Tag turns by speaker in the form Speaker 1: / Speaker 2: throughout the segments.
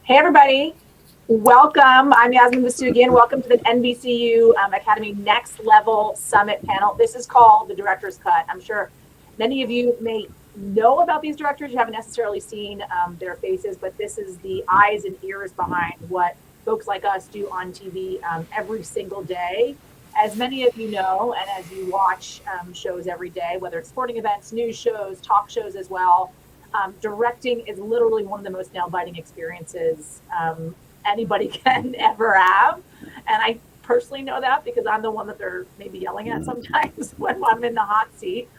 Speaker 1: Hey, everybody. Welcome. I'm Yasmin Vasugian. Welcome to the NBCU Academy Next Level Summit panel. This is called the Director's Cut. I'm sure many of you may know about these directors. You haven't necessarily seen their faces, but this is the eyes and ears behind what folks like us do on TV every single day. As many of you know, and as you watch shows every day, whether it's sporting events, news shows, talk shows as well, directing is literally one of the most nail-biting experiences anybody can ever have. And I personally know that because I'm the one that they're maybe yelling at sometimes when I'm in the hot seat.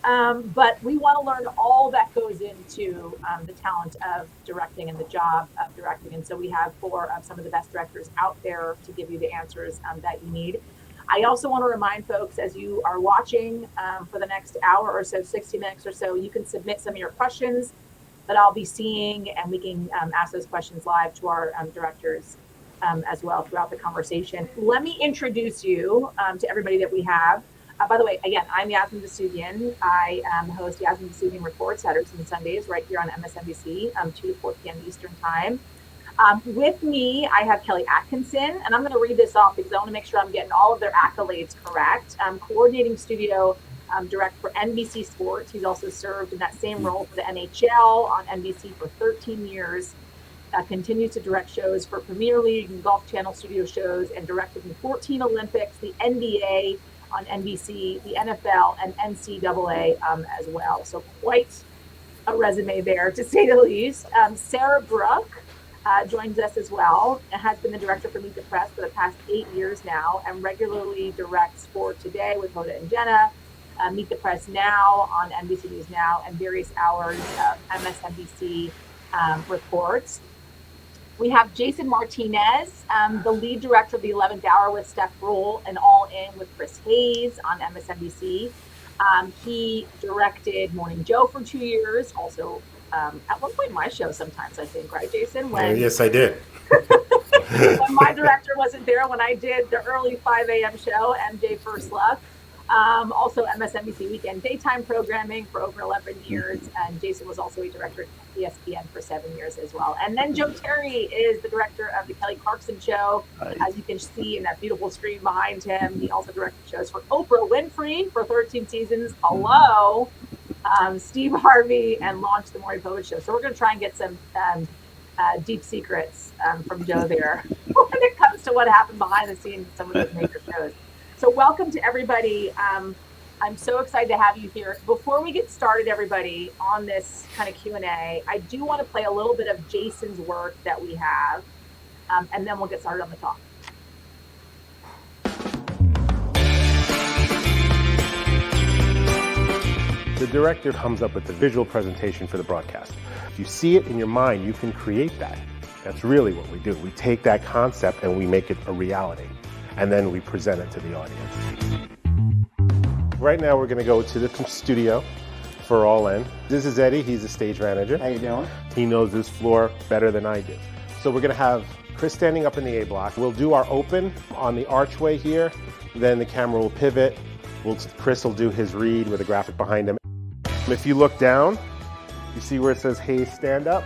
Speaker 1: But we want to learn all that goes into the talent of directing and the job of directing. And so we have four of some of the best directors out there to give you the answers that you need. I also want to remind folks, as you are watching for the next hour or so, 60 minutes or so, you can submit some of your questions that I'll be seeing, and we can ask those questions live to our directors as well throughout the conversation. Let me introduce you to everybody that we have. By the way, again, I'm Yasmin Vasugian. I host Yasmin Vasugian Reports Saturdays and Sundays right here on MSNBC, 2 to 4 p.m. Eastern Time. With me, I have Kelly Atkinson, and I'm going to read this off because I want to make sure I'm getting all of their accolades correct. Coordinating studio director for NBC Sports. He's also served in that same role for the NHL on NBC for 13 years. Continues to direct shows for Premier League and Golf Channel studio shows, and directed in 14 Olympics, the NBA on NBC, the NFL, and NCAA as well. So quite a resume there, to say the least. Sarah Brooke joins us as well, and has been the director for Meet the Press for the past 8 years now, and regularly directs Sport Today with Hoda and Jenna, Meet the Press Now on NBC News Now, and various hours of MSNBC reports. We have Jason Martinez, the lead director of the 11th Hour with Steph Brule and All In with Chris Hayes on MSNBC. He directed Morning Joe for 2 years, also at one point my show sometimes, I think, right, Jason?
Speaker 2: Yes, I did.
Speaker 1: When my director wasn't there, when I did the early 5 a.m. show, MJ First Love. Also MSNBC weekend daytime programming for over 11 years. And Jason was also a director at ESPN for 7 years as well. And then Joe Terry is the director of the Kelly Clarkson Show. As you can see in that beautiful screen behind him, he also directed shows for Oprah Winfrey for 13 seasons. Hello. Steve Harvey, and launched the Maury Povich Show. So we're going to try and get some deep secrets from Joe there when it comes to what happened behind the scenes in some of those major shows. So welcome to everybody. I'm so excited to have you here. Before we get started, everybody, on this kind of Q&A, I do want to play a little bit of Jason's work that we have, and then we'll get started on the talk.
Speaker 2: The director comes up with the visual presentation for the broadcast. If you see it in your mind, you can create that. That's really what we do. We take that concept and we make it a reality, and then we present it to the audience. Right now, we're going to go to the studio for All In. This is Eddie. He's the stage manager.
Speaker 3: How you doing?
Speaker 2: He knows this floor better than I do. So we're going to have Chris standing up in the A block. We'll do our open on the archway here. Then the camera will pivot. Chris will do his read with a graphic behind him. If you look down, you see where it says Hayes stand up?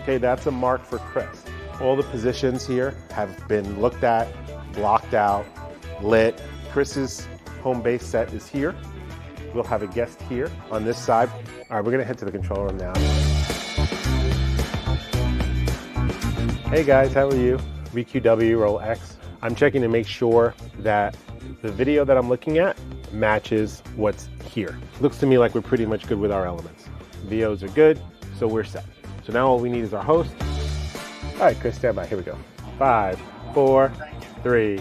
Speaker 2: Okay, that's a mark for Chris. All the positions here have been looked at, blocked out, lit. Chris's home base set is here. We'll have a guest here on this side. All right, we're gonna head to the control room now. Hey guys, how are you? VQW, roll X. I'm checking to make sure that the video that I'm looking at matches what's here. Looks to me like we're pretty much good with our elements. VOs are good, so we're set. So now all we need is our host. All right, Chris, stand by. Here we go. 5, 4, 3,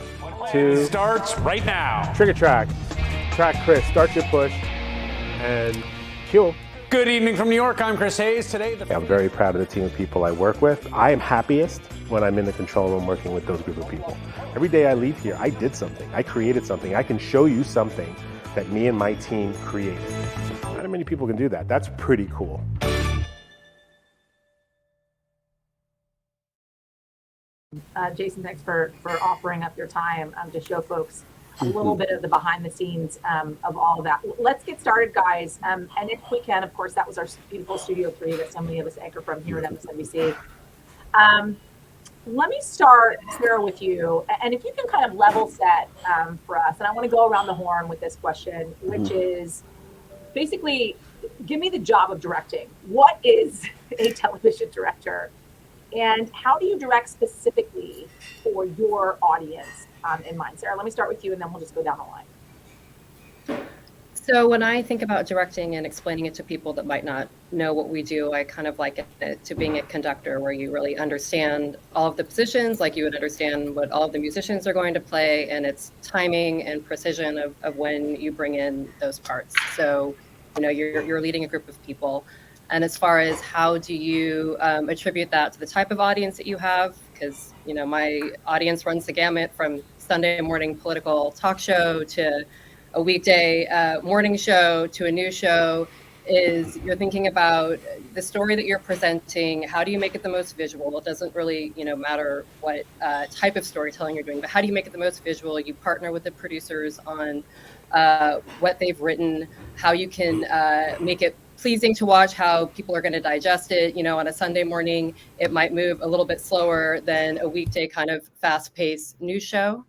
Speaker 2: 2.
Speaker 4: Starts right now.
Speaker 2: Trigger track. Track Chris. Start your push. And cue.
Speaker 4: Good evening from New York. I'm Chris Hayes. Today,
Speaker 2: I'm very proud of the team of people I work with. I am happiest when I'm in the control room working with those group of people. Every day I leave here, I did something. I created something. I can show you something that me and my team created. Not many people can do that. That's pretty cool.
Speaker 1: Jason, thanks for offering up your time to show folks a little bit of the behind the scenes of all of that. Let's get started, guys. And if we can, of course, that was our beautiful Studio 3 that so many of us anchor from here at MSNBC. let me start, Sarah, with you. And if you can kind of level set for us, and I want to go around the horn with this question, which is basically, give me the job of directing. What is a television director? And how do you direct specifically for your audience in mind? Sarah, let me start with you, and then we'll just go down the line.
Speaker 3: So when I think about directing and explaining it to people that might not know what we do, I kind of liken it to being a conductor, where you really understand all of the positions, like you would understand what all of the musicians are going to play, and it's timing and precision of when you bring in those parts. So, you're leading a group of people. And as far as how do you attribute that to the type of audience that you have, because, my audience runs the gamut from Sunday morning political talk show to a weekday morning show to a news show, is you're thinking about the story that you're presenting. How do you make it the most visual? It doesn't really, matter what type of storytelling you're doing, but how do you make it the most visual? You partner with the producers on what they've written, how you can make it pleasing to watch, how people are going to digest it. On a Sunday morning, it might move a little bit slower than a weekday kind of fast-paced news show.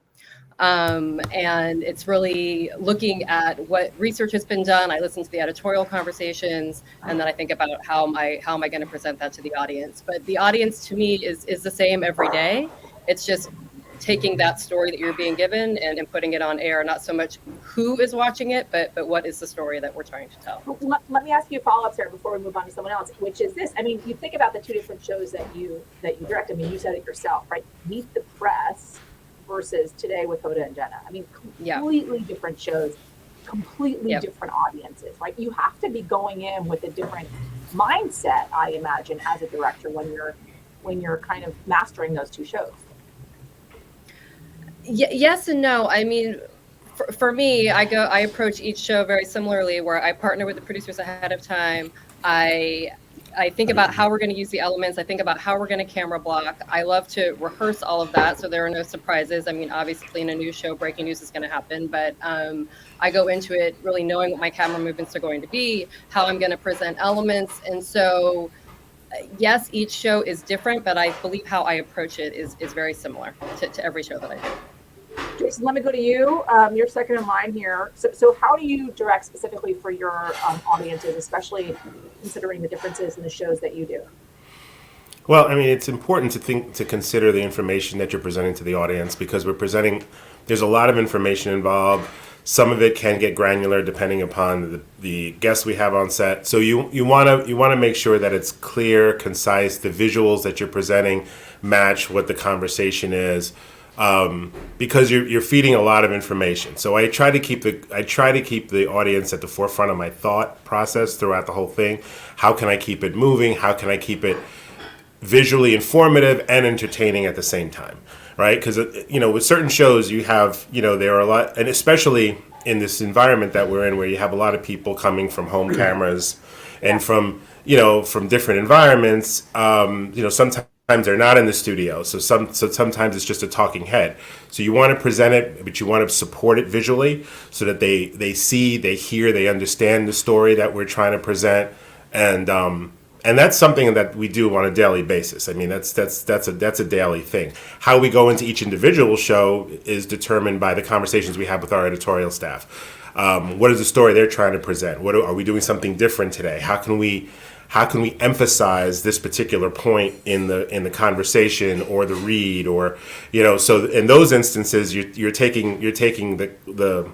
Speaker 3: And it's really looking at what research has been done. I listen to the editorial conversations, and then I think about how am I going to present that to the audience. But the audience to me is the same every day. It's just taking that story that you're being given and putting it on air. Not so much who is watching it, but what is the story that we're trying to tell.
Speaker 1: Let me ask you a follow-up, Sarah, before we move on to someone else, which is this. I mean, you think about the two different shows that you direct. I mean, you said it yourself, right? Meet the Press versus Today with Hoda and Jenna. I mean, completely different shows, completely different audiences, right? You have to be going in with a different mindset, I imagine, as a director when you're kind of mastering those two shows.
Speaker 3: Yes and no. I mean, for me, I approach each show very similarly, where I partner with the producers ahead of time. I think about how we're going to use the elements. I think about how we're going to camera block. I love to rehearse all of that, so there are no surprises. I mean, obviously in a news show, breaking news is going to happen, but I go into it really knowing what my camera movements are going to be, how I'm going to present elements. And so, yes, each show is different, but I believe how I approach it is very similar to every show that I do.
Speaker 1: Jason, let me go to you. You're second in line here. So how do you direct specifically for your audiences, especially considering the differences in the shows that you do?
Speaker 2: Well, I mean, it's important to consider the information that you're presenting to the audience, because there's a lot of information involved. Some of it can get granular depending upon the guests we have on set. So you want to make sure that it's clear, concise. The visuals that you're presenting match what the conversation is. Because you're feeding a lot of information. So I try to keep the audience at the forefront of my thought process throughout the whole thing. How can I keep it moving? How can I keep it visually informative and entertaining at the same time? Right? Because with certain shows you have there are a lot, and especially in this environment that we're in, where you have a lot of people coming from home cameras and from different environments. Sometimes they're not in the studio, so sometimes it's just a talking head. So you want to present it, but you want to support it visually, so that they see, they hear, they understand the story that we're trying to present, and that's something that we do on a daily basis. I mean, that's a daily thing. How we go into each individual show is determined by the conversations we have with our editorial staff. What is the story they're trying to present? Are we doing something different today? How can we emphasize this particular point in the conversation or the read, or so in those instances you're taking the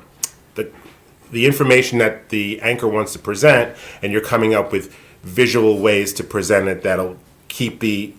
Speaker 2: information that the anchor wants to present, and you're coming up with visual ways to present it that'll keep the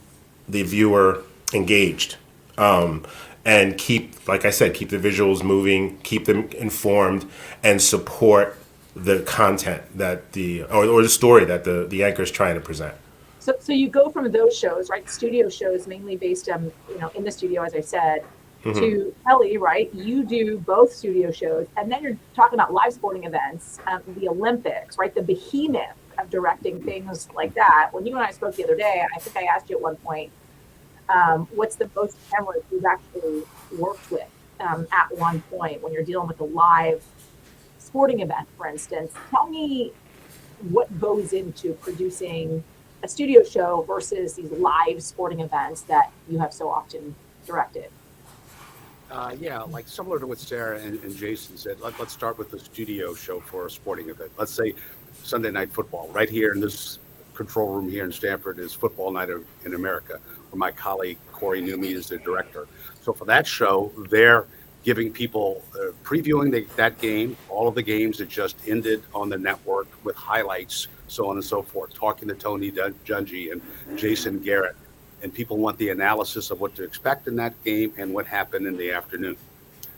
Speaker 2: viewer engaged, and keep the visuals moving, keep them informed, and support the content that or the story that the anchor is trying to present.
Speaker 1: So you go from those shows, right? Studio shows mainly based on, in the studio, as I said, to Ellie, right? You do both studio shows, and then you're talking about live sporting events, the Olympics, right? The behemoth of directing things like that. When you and I spoke the other day, I think I asked you at one point, what's the most cameras you've actually worked with at one point when you're dealing with a live sporting event, for instance? Tell me what goes into producing a studio show versus these live sporting events that you have so often directed?
Speaker 5: Yeah, like similar to what Sarah and Jason said, let's start with the studio show for a sporting event. Let's say Sunday Night Football. Right here in this control room here in Stanford is Football Night in America, where my colleague Corey Newmy is the director. So for that show, they're giving people, previewing that game, all of the games that just ended on the network with highlights, so on and so forth, talking to Tony Dungy and Jason Garrett. And people want the analysis of what to expect in that game and what happened in the afternoon.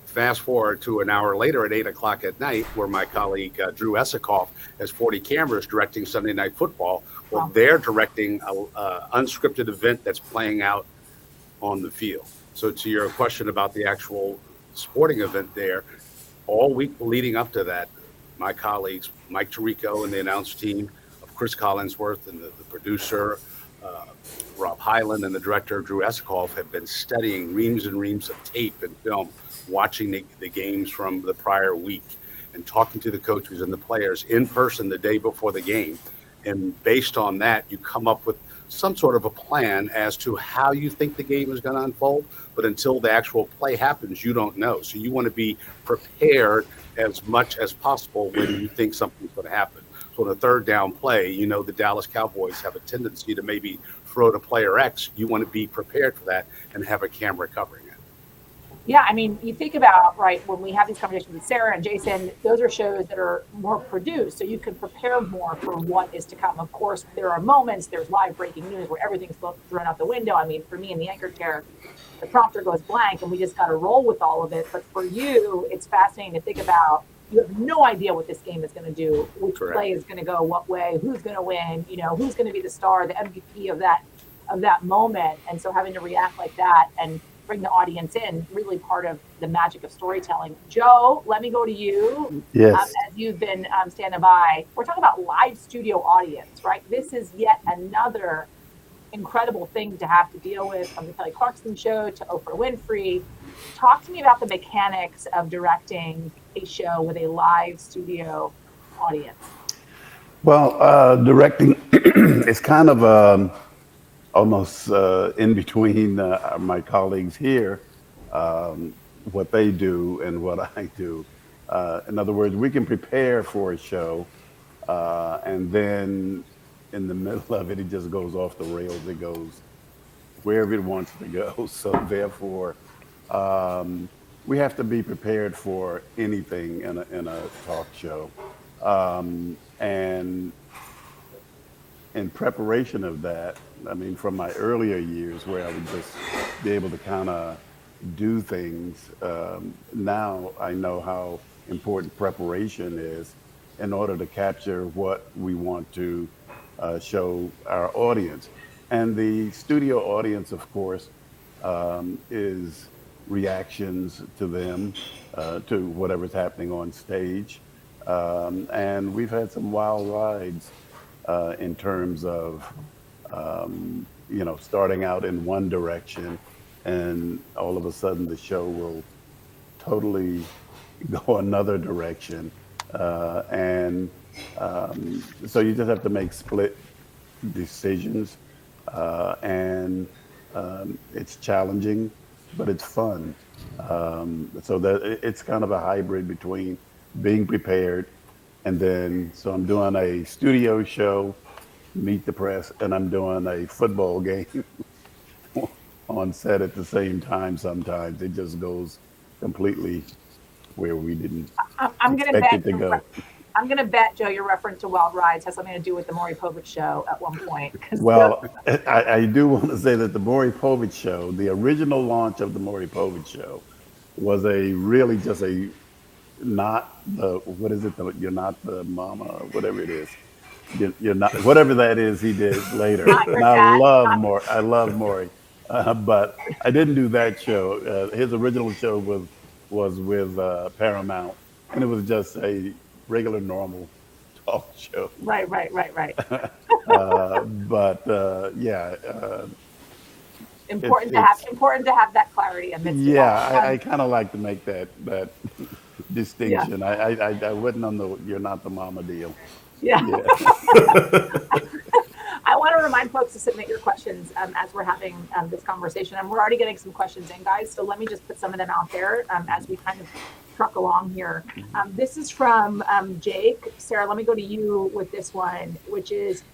Speaker 5: Fast forward to an hour later at 8 o'clock at night, where my colleague Drew Esikoff has 40 cameras directing Sunday Night Football. Well, they're directing an unscripted event that's playing out on the field. So to your question about the actual sporting event there, all week leading up to that, my colleagues, Mike Tirico and the announce team of Chris Collinsworth and the producer, Rob Hyland, and the director, Drew Esikoff, have been studying reams and reams of tape and film, watching the games from the prior week and talking to the coaches and the players in person the day before the game. And based on that, you come up with some sort of a plan as to how you think the game is going to unfold. But until the actual play happens, you don't know. So you want to be prepared as much as possible when you think something's going to happen. So in a third down play, you know the Dallas Cowboys have a tendency to maybe throw to player X. You want to be prepared for that and have a camera covering it.
Speaker 1: Yeah, I mean, you think about, right, when we have these conversations with Sarah and Jason, those are shows that are more produced, so you can prepare more for what is to come. Of course, there are moments, there's live breaking news where everything's thrown out the window. I mean, for me in the anchor chair, the prompter goes blank and we just got to roll with all of it. But for you, it's fascinating to think about. You have no idea what this game is going to do, which
Speaker 5: Correct.
Speaker 1: play is going to go what way, who's going to win, you know, who's going to be the star, the MVP of that moment. And so having to react like that and bring the audience in, really part of the magic of storytelling. Joe, let me go to you.
Speaker 6: Yes.
Speaker 1: As you've been standing by. We're talking about live studio audience, right? This is yet another incredible thing to have to deal with, from the Kelly Clarkson show to Oprah Winfrey. Talk to me about the mechanics of directing a show with a live studio audience.
Speaker 6: Well, directing is kind of almost in between my colleagues here, what they do and what I do. In other words, we can prepare for a show, and then in the middle of it, it just goes off the rails. It goes wherever it wants to go. So therefore, we have to be prepared for anything in a talk show. And in preparation of that, I mean, from my earlier years where I would just be able to kind of do things, now I know how important preparation is in order to capture what we want to show our audience. And the studio audience, of course, is reactions to them, to whatever's happening on stage. And we've had some wild rides in terms of, starting out in one direction and all of a sudden the show will totally go another direction. So you just have to make split decisions. And it's challenging, but it's fun. So that it's kind of a hybrid between being prepared and then, so I'm doing a studio show, meet the press, and I'm doing a football game on set at the same time sometimes. It just goes completely where we didn't expect it to go.
Speaker 1: I'm going to bet, Joe, your reference to Wild Rides has something to do with the Maury Povich show at one point.
Speaker 6: Well, I do want to say that the Maury Povich show, the original launch of the Maury Povich show, was not the, what is it? You're not the mama, or whatever it is. You're not, whatever that is he did later. And I love Maury. But I didn't do that show. His original show was with Paramount, and it was just a regular, normal talk show.
Speaker 1: Right. Important to have that clarity amidst.
Speaker 6: Yeah, I kind of like to make that distinction. Yeah. I wasn't on the "you're not the mama" deal.
Speaker 1: Yeah. I want to remind folks to submit your questions as we're having this conversation. And we're already getting some questions in, guys. So let me just put some of them out there as we kind of truck along here. This is from Jake. Sarah, let me go to you with this one, which is,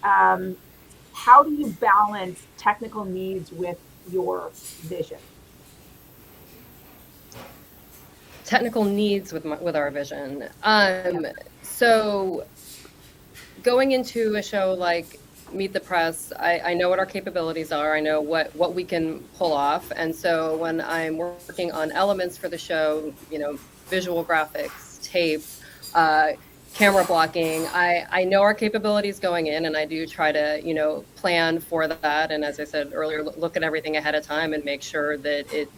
Speaker 1: how do you balance technical needs with your vision?
Speaker 3: Technical needs with our vision. So going into a show like Meet the Press, I know what our capabilities are. I know what we can pull off. And so when I'm working on elements for the show, visual graphics, tape, camera blocking, I know our capabilities going in, and I do try to, plan for that. And as I said earlier, look at everything ahead of time and make sure that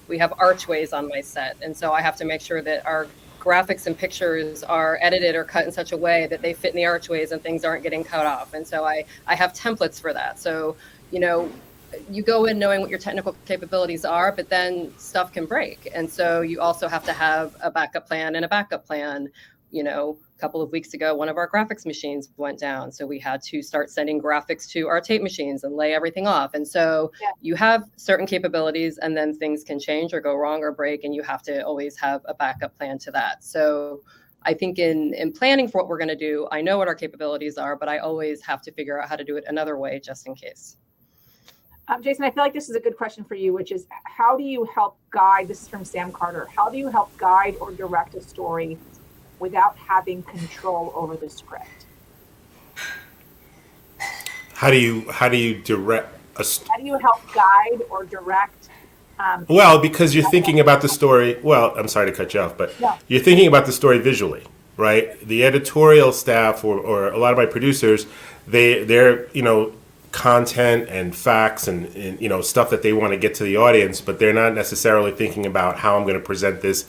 Speaker 3: we have archways on my set. And so I have to make sure that our graphics and pictures are edited or cut in such a way that they fit in the archways and things aren't getting cut off. And so I have templates for that. So, you go in knowing what your technical capabilities are, but then stuff can break. And so you also have to have a backup plan and a backup plan. A couple of weeks ago, one of our graphics machines went down. So we had to start sending graphics to our tape machines and lay everything off. And so you have certain capabilities, and then things can change or go wrong or break, and you have to always have a backup plan to that. So I think in planning for what we're going to do, I know what our capabilities are, but I always have to figure out how to do it another way just in case.
Speaker 1: Jason, I feel like this is a good question for you, which is, how do you help guide, this is from Sam Carter, how do you help guide or direct a story without having control over the script?
Speaker 2: How do you direct
Speaker 1: how do you help guide or direct?
Speaker 2: Well, because you're thinking about the story. Well, I'm sorry to cut you off, but you're thinking about the story visually, right? The editorial staff or a lot of my producers, they're content and facts and stuff that they want to get to the audience, but they're not necessarily thinking about how I'm going to present this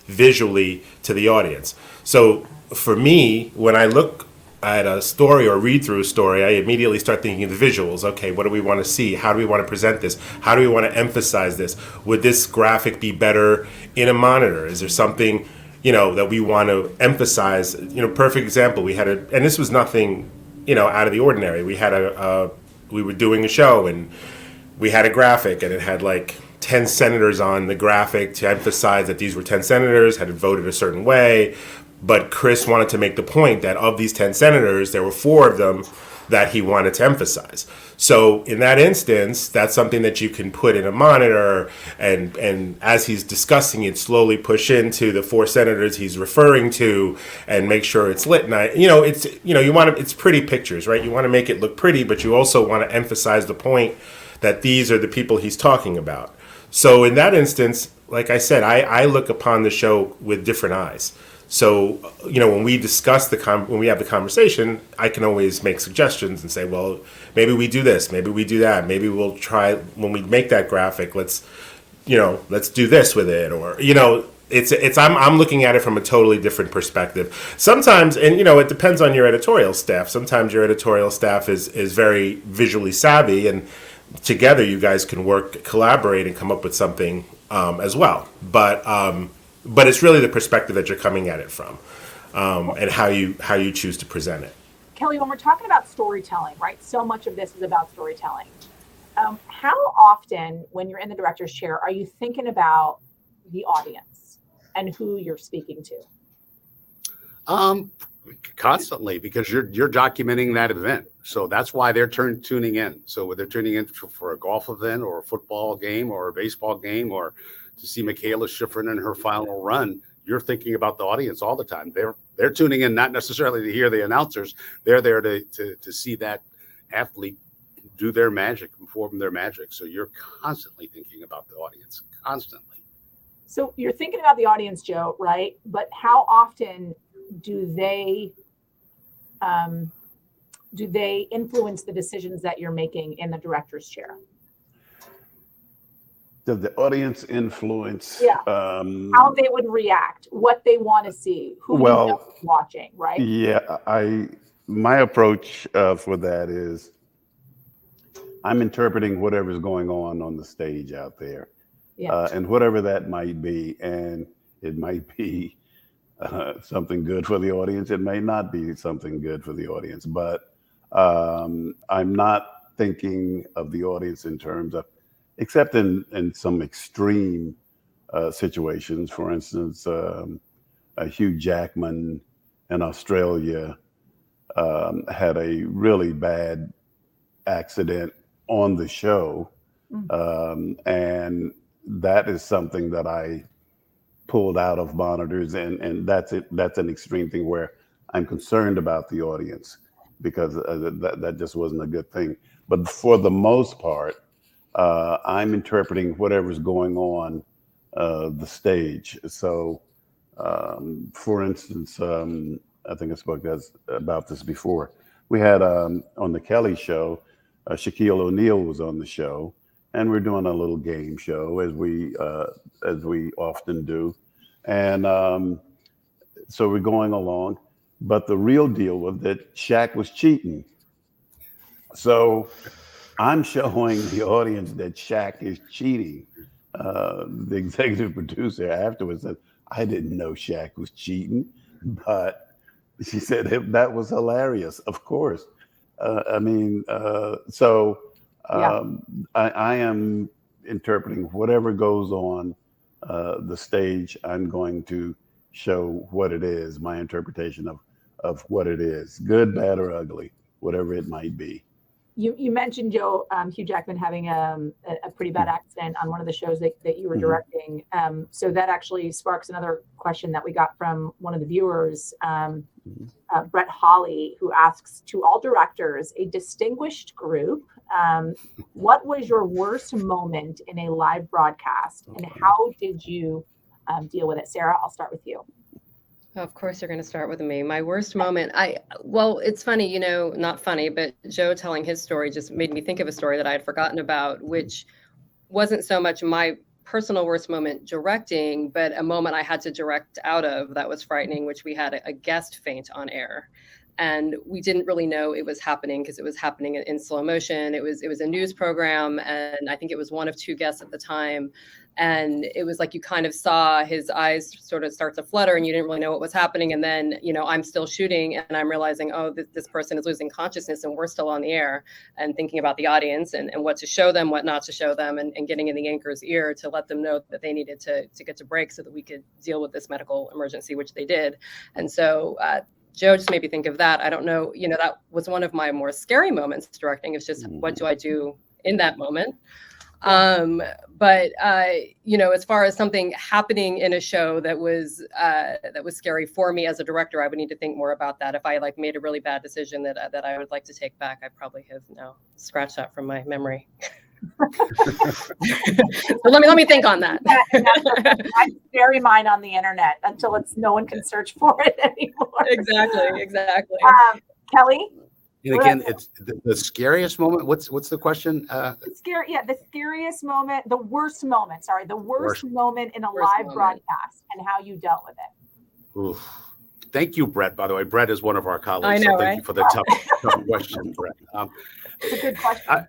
Speaker 2: visually to the audience. So for me, when I look at a story or read through a story, I immediately start thinking of the visuals. Okay, what do we want to see? How do we want to present this? How do we want to emphasize this? Would this graphic be better in a monitor? Is there something, that we want to emphasize? Perfect example, we had and this was nothing, out of the ordinary. We were doing a show and we had a graphic and it had like 10 senators on the graphic to emphasize that these were 10 senators, had voted a certain way. But Chris wanted to make the point that of these 10 senators, there were 4 of them that he wanted to emphasize. So in that instance, that's something that you can put in a monitor and as he's discussing it, slowly push into the 4 senators he's referring to and make sure it's lit. And it's pretty pictures, right? You want to make it look pretty, but you also want to emphasize the point that these are the people he's talking about. So in that instance, like I said, I look upon the show with different eyes. So, when we discuss when we have the conversation, I can always make suggestions and say, well, maybe we do this, maybe we do that, maybe we'll try when we make that graphic, let's do this with it, or I'm looking at it from a totally different perspective. Sometimes, and it depends on your editorial staff. Sometimes your editorial staff is very visually savvy, and together you guys can collaborate and come up with something as well. But it's really the perspective that you're coming at it from, and how you choose to present it.
Speaker 1: Kelly, when we're talking about storytelling, right? So much of this is about storytelling. How often, when you're in the director's chair, are you thinking about the audience and who you're speaking to?
Speaker 5: Constantly, because you're documenting that event. So that's why they're tuning in. So whether they're tuning in for a golf event or a football game or a baseball game or to see Michaela Schifrin in her final run, you're thinking about the audience all the time. They're tuning in not necessarily to hear the announcers. They're there to see that athlete do their magic, perform their magic. So you're constantly thinking about the audience, constantly.
Speaker 1: So you're thinking about the audience, Joe, right? But how often do they influence the decisions that you're making in the director's chair?
Speaker 6: Does the audience influence
Speaker 1: how they would react, what they want to see, who is watching, right?
Speaker 6: Yeah, my approach for that is I'm interpreting whatever's going on the stage out there, and whatever that might be, and it might be something good for the audience. It may not be something good for the audience, but I'm not thinking of the audience in terms of, except in some extreme situations. For instance, Hugh Jackman in Australia had a really bad accident on the show. And that is something that I pulled out of monitors, and that's it. That's an extreme thing where I'm concerned about the audience, because that just wasn't a good thing. But for the most part, I'm interpreting whatever's going on the stage. So, for instance, I think I spoke about this before. We had on the Kelly show, Shaquille O'Neal was on the show, and we're doing a little game show as we often do, and so we're going along. But the real deal was that Shaq was cheating. So I'm showing the audience that Shaq is cheating. The executive producer afterwards said, "I didn't know Shaq was cheating," but she said that was hilarious. Of course. I am interpreting whatever goes on the stage. I'm going to show what it is, my interpretation of what it is, good, bad, or ugly, whatever it might be.
Speaker 1: You mentioned, Joe, Hugh Jackman having a pretty bad accident on one of the shows that you were directing. So that actually sparks another question that we got from one of the viewers, Brett Hawley, who asks, to all directors, a distinguished group, what was your worst moment in a live broadcast, and how did you deal with it? Sarah, I'll start with you.
Speaker 3: Of course, you're going to start with me. My worst moment. Well, it's funny, not funny, but Joe telling his story just made me think of a story that I had forgotten about, which wasn't so much my personal worst moment directing, but a moment I had to direct out of that was frightening, which we had a guest faint on air. And we didn't really know it was happening because it was happening in slow motion. It was a news program, and I think it was one of two guests at the time. And it was like you kind of saw his eyes sort of start to flutter, and you didn't really know what was happening. And then, I'm still shooting, and I'm realizing, oh, this person is losing consciousness, and we're still on the air, and thinking about the audience and what to show them, what not to show them, and getting in the anchor's ear to let them know that they needed to get to break so that we could deal with this medical emergency, which they did. And so Joe just made me think of that. I don't know, that was one of my more scary moments directing. It's just, what do I do in that moment? But as far as something happening in a show that was scary for me as a director, I would need to think more about that. If I made a really bad decision that I would like to take back, I probably have now scratched that from my memory. So let me think on that.
Speaker 1: I bury mine on the internet until no one can search for it anymore.
Speaker 3: Exactly.
Speaker 1: Kelly?
Speaker 5: And again, it's the scariest moment. What's the question?
Speaker 1: The scariest moment, the worst moment moment in a live broadcast, and how you dealt with it.
Speaker 5: Oof. Thank you, Brett. By the way, Brett is one of our colleagues.
Speaker 3: I know,
Speaker 5: so thank
Speaker 3: right?
Speaker 5: you for the tough question, Brett.
Speaker 1: It's a good question.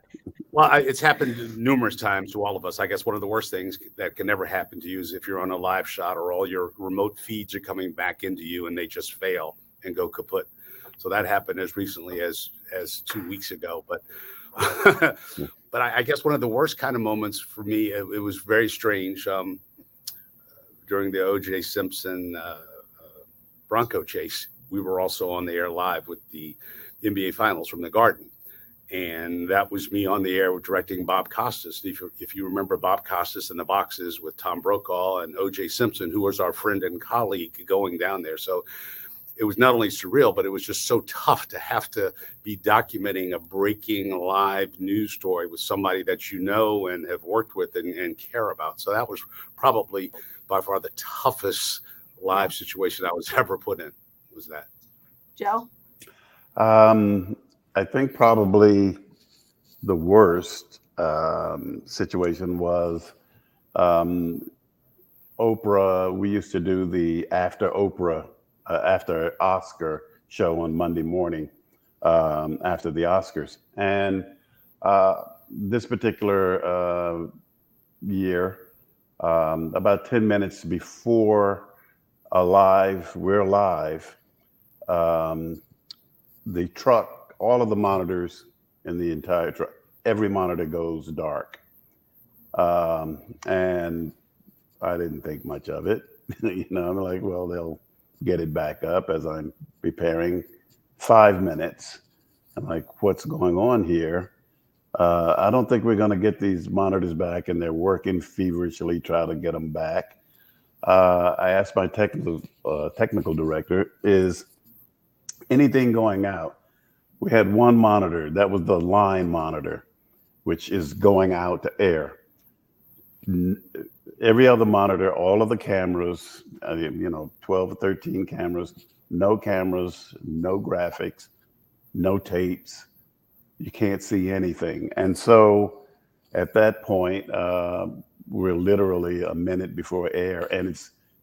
Speaker 5: It's happened numerous times to all of us. I guess one of the worst things that can never happen to you is if you're on a live shot or all your remote feeds are coming back into you and they just fail and go kaput. So that happened as recently as 2 weeks ago. But but I guess one of the worst kind of moments for me, it was very strange during the O.J. Simpson Bronco chase. We were also on the air live with the NBA Finals from the Garden. And that was me on the air directing Bob Costas. If you remember Bob Costas in the boxes with Tom Brokaw and O.J. Simpson, who was our friend and colleague going down there. So it was not only surreal, but it was just so tough to have to be documenting a breaking live news story with somebody that you know and have worked with and care about. So that was probably by far the toughest live situation I was ever put in, was that.
Speaker 1: Joe?
Speaker 6: I think probably the worst situation was Oprah. We used to do the after Oscar show on Monday morning after the Oscars. And this particular year, about 10 minutes before we're live, the truck all of the monitors in the entire truck, every monitor goes dark. And I didn't think much of it. I'm like, well, they'll get it back up as I'm preparing. 5 minutes. I'm like, what's going on here? I don't think we're going to get these monitors back, and they're working feverishly trying to get them back. I asked my technical director, is anything going out? We had one monitor, that was the line monitor, which is going out to air. Every other monitor, all of the cameras, 12 or 13 cameras, no graphics, no tapes. You can't see anything. And so at that point, we're literally a minute before air. And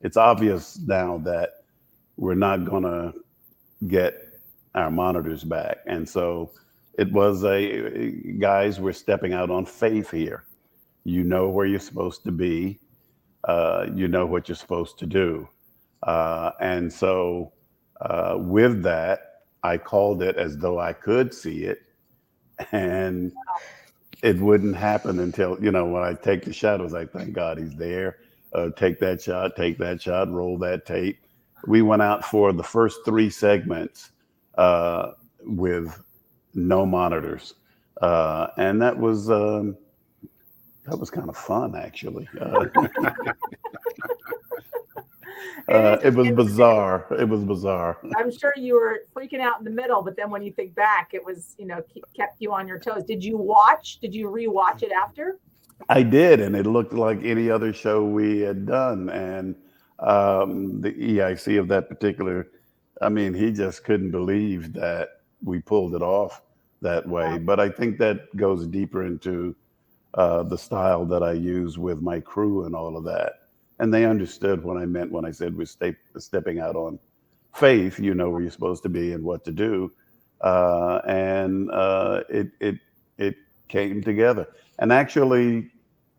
Speaker 6: it's obvious now that we're not going to get our monitors back. And so it was guys, we're stepping out on faith here. You know where you're supposed to be. You know what you're supposed to do. And so with that, I called it as though I could see it. And it wouldn't happen until, when I take the shot, I was like, thank God he's there. Take that shot, roll that tape. We went out for the first 3 segments with no monitors. And that was kind of fun, actually. It was bizarre. It was bizarre.
Speaker 1: I'm sure you were freaking out in the middle, but then when you think back, it was, kept you on your toes. Did you rewatch it after?
Speaker 6: I did, and it looked like any other show we had done. And the EIC of that particular, he just couldn't believe that we pulled it off that way. Wow. But I think that goes deeper into the style that I use with my crew and all of that. And they understood what I meant when I said we're stepping out on faith. You know where you're supposed to be and what to do. And it came together. And actually,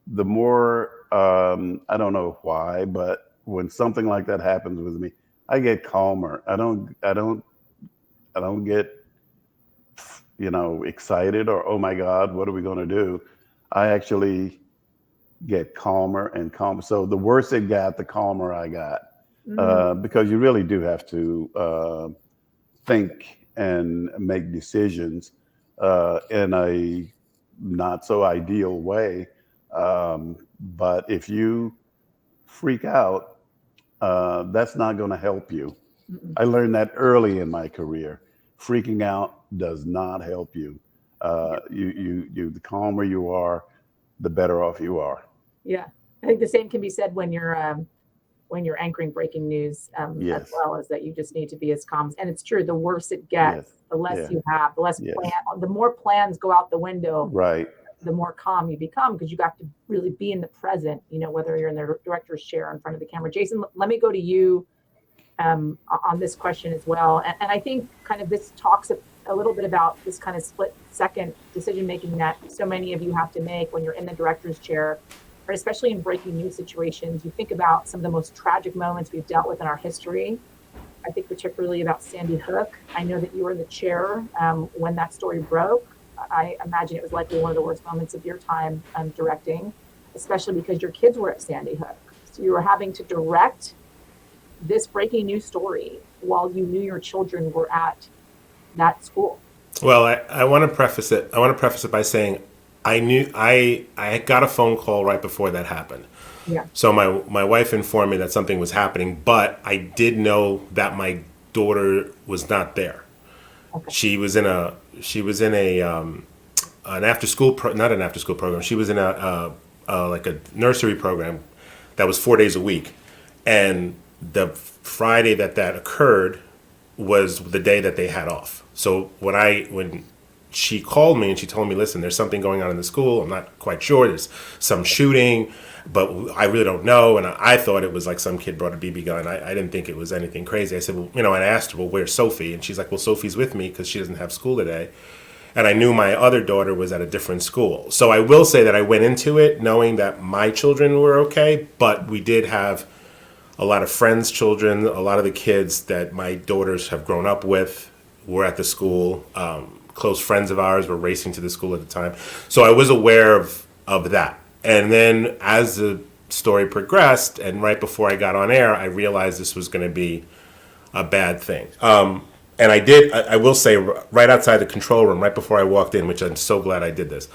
Speaker 6: the more, I don't know why, but when something like that happens with me, I get calmer. I don't get, excited or, oh my God, what are we going to do? I actually get calmer and calmer. So the worse it got, the calmer I got, because you really do have to think and make decisions in a not so ideal way. But if you freak out, that's not going to help you. I learned that early in my career. Freaking out does not help you. The calmer you are, the better off you are.
Speaker 1: Yeah, I think the same can be said when you're anchoring breaking news,
Speaker 6: yes.
Speaker 1: As well as that you just need to be as calm. And it's true, the worse it gets, the less you have, the less the more plans go out the window. Right. The more calm you become, because you have to really be in the present. Whether you're in the director's chair in front of the camera. Jason, let me go to you on this question as well. And I think kind of this talks a little bit about this kind of split second decision making that so many of you have to make when you're in the director's chair, or especially in breaking news situations. You think about some of the most tragic moments we've dealt with in our history. I think particularly about Sandy Hook. I know that you were in the chair when that story broke. I imagine it was likely one of the worst moments of your time directing, especially because your kids were at Sandy Hook. So you were having to direct this breaking news story while you knew your children were at that school.
Speaker 2: Well, I want to preface it. I want to preface it by saying I got a phone call right before that happened.
Speaker 1: Yeah.
Speaker 2: So my wife informed me that something was happening, but I did know that my daughter was not there. Okay. She was in an after school not an after school program. She was in a nursery program that was 4 days a week, and the Friday that occurred was the day that they had off. So when she called me and she told me, listen, there's something going on in the school. I'm not quite sure. There's some shooting, but I really don't know. And I thought it was like some kid brought a BB gun. I didn't think it was anything crazy. I said, well, and I asked her, well, where's Sophie? And she's like, well, Sophie's with me because she doesn't have school today. And I knew my other daughter was at a different school. So I will say that I went into it knowing that my children were okay, but we did have a lot of friends' children, a lot of the kids that my daughters have grown up with were at the school. close friends of ours were racing to the school at the time. So I was aware of that. And then as the story progressed, and right before I got on air, I realized this was going to be a bad thing. And I will say, right outside the control room, right before I walked in, which I'm so glad I did this,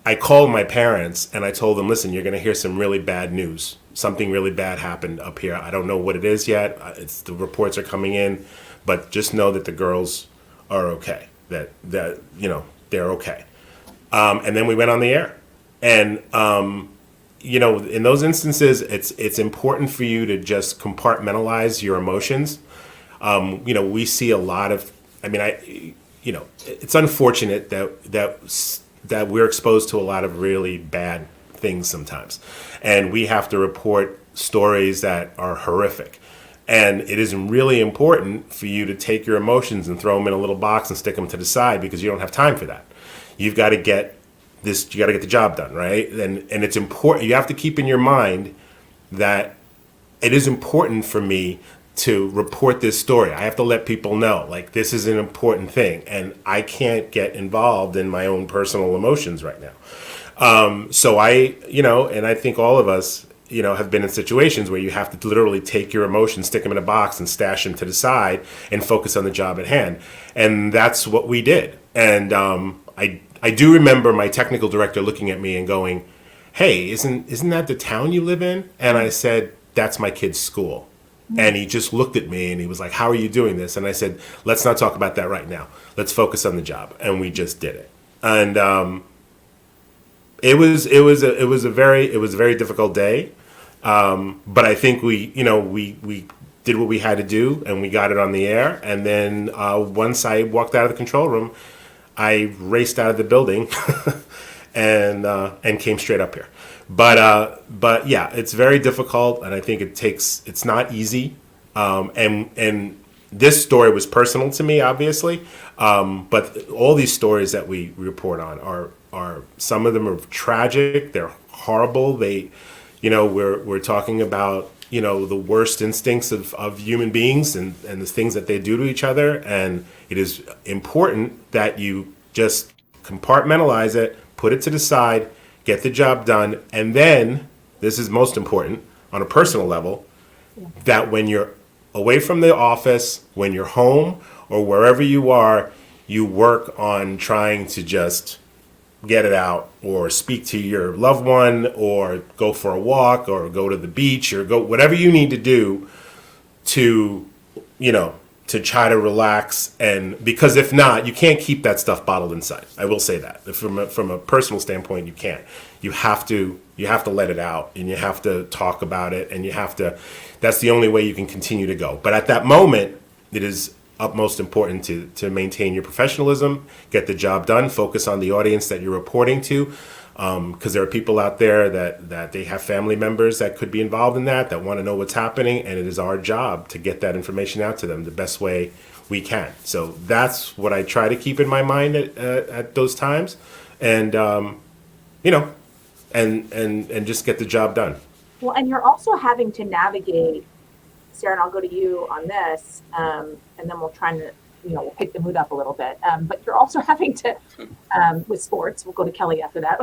Speaker 2: I called my parents and I told them, listen, you're going to hear some really bad news. Something really bad happened up here. I don't know what it is yet. The reports are coming in, but just know that the girls are okay, that they're okay. And then we went on the air. And, in those instances, it's important for you to just compartmentalize your emotions. We see a lot of, it's unfortunate that we're exposed to a lot of really bad things sometimes. And we have to report stories that are horrific. And it is really important for you to take your emotions and throw them in a little box and stick them to the side, because you don't have time for that. You've got to get the job done, right? And it's important. You have to keep in your mind that it is important for me to report this story. I have to let people know, like, this is an important thing, and I can't get involved in my own personal emotions right now. So and I think all of us, have been in situations where you have to literally take your emotions, stick them in a box, and stash them to the side and focus on the job at hand. And that's what we did. And I do remember my technical director looking at me and going, "Hey, isn't that the town you live in?" And I said, "That's my kid's school." And he just looked at me and he was like, "How are you doing this?" And I said, "Let's not talk about that right now. Let's focus on the job." And we just did it. And it was a very difficult day. But I think we did what we had to do, and we got it on the air. And then once I walked out of the control room, I raced out of the building and came straight up here. But yeah, it's very difficult, and I think it's not easy. And this story was personal to me, obviously. But all these stories that we report on are some of them are tragic. They're horrible. We're talking about, the worst instincts of human beings and the things that they do to each other. And it is important that you just compartmentalize it, put it to the side, get the job done. And then, this is most important on a personal level, that when you're away from the office, when you're home or wherever you are, you work on trying to just get it out, or speak to your loved one, or go for a walk, or go to the beach, or go whatever you need to do to try to relax. And because if not, you can't keep that stuff bottled inside. I will say that from a personal standpoint, you can't. You have to let it out, and you have to talk about it, and that's the only way you can continue to go. But at that moment, it is utmost important to maintain your professionalism, get the job done, focus on the audience that you're reporting to, because there are people out there that they have family members that could be involved in that want to know what's happening, and it is our job to get that information out to them the best way we can. So that's what I try to keep in my mind at those times, and and just get the job done.
Speaker 1: Well, and you're also having to navigate, Sarah, and I'll go to you on this, and then we'll try and, we'll pick the mood up a little bit. But you're also having to, with sports, we'll go to Kelly after that.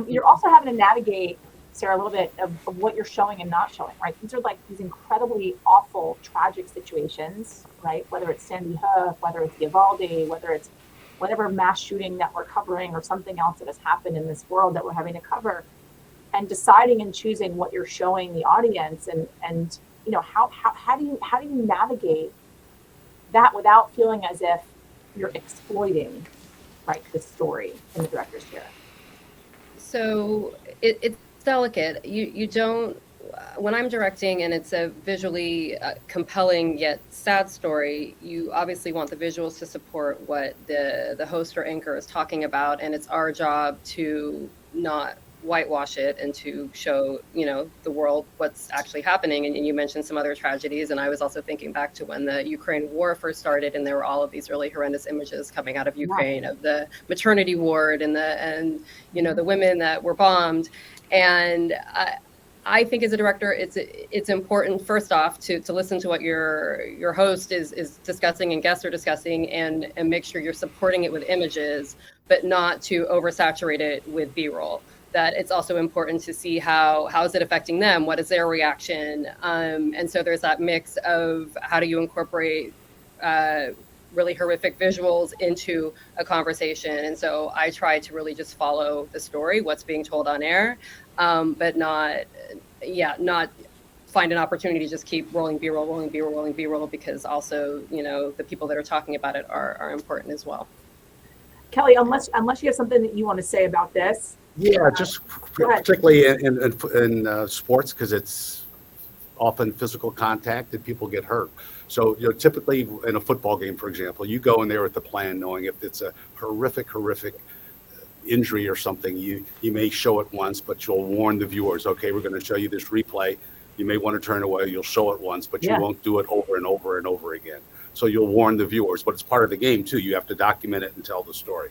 Speaker 1: You're also having to navigate, Sarah, a little bit of what you're showing and not showing, right? These are like these incredibly awful, tragic situations, right? Whether it's Sandy Hook, whether it's Uvalde, whether it's whatever mass shooting that we're covering, or something else that has happened in this world that we're having to cover, and deciding and choosing what you're showing the audience, and how do you navigate that without feeling as if you're exploiting, right, the story in the director's chair?
Speaker 3: So it's delicate. You don't, when I'm directing and it's a visually compelling yet sad story, you obviously want the visuals to support what the host or anchor is talking about, and it's our job to not whitewash it and to show the world what's actually happening. And you mentioned some other tragedies, and I was also thinking back to when the Ukraine war first started, and there were all of these really horrendous images coming out of Ukraine, of the maternity ward and the women that were bombed. And I think as a director, it's important first off to listen to what your host is discussing and guests are discussing, and make sure you're supporting it with images, but not to oversaturate it with B-roll. That it's also important to see how is it affecting them, what is their reaction, and so there's that mix of how do you incorporate really horrific visuals into a conversation. And so I try to really just follow the story, what's being told on air, but not find an opportunity to just keep rolling B-roll, because also, the people that are talking about it are important as well.
Speaker 1: Kelly, unless you have something that you want to say about this.
Speaker 5: Yeah, just particularly in sports, because it's often physical contact and people get hurt. So, typically in a football game, for example, you go in there with the plan knowing if it's a horrific injury or something, you may show it once, but you'll warn the viewers, okay, we're going to show you this replay. You may want to turn away. You'll show it once, but you won't do it over and over and over again. So you'll warn the viewers, but it's part of the game too. You have to document it and tell the story.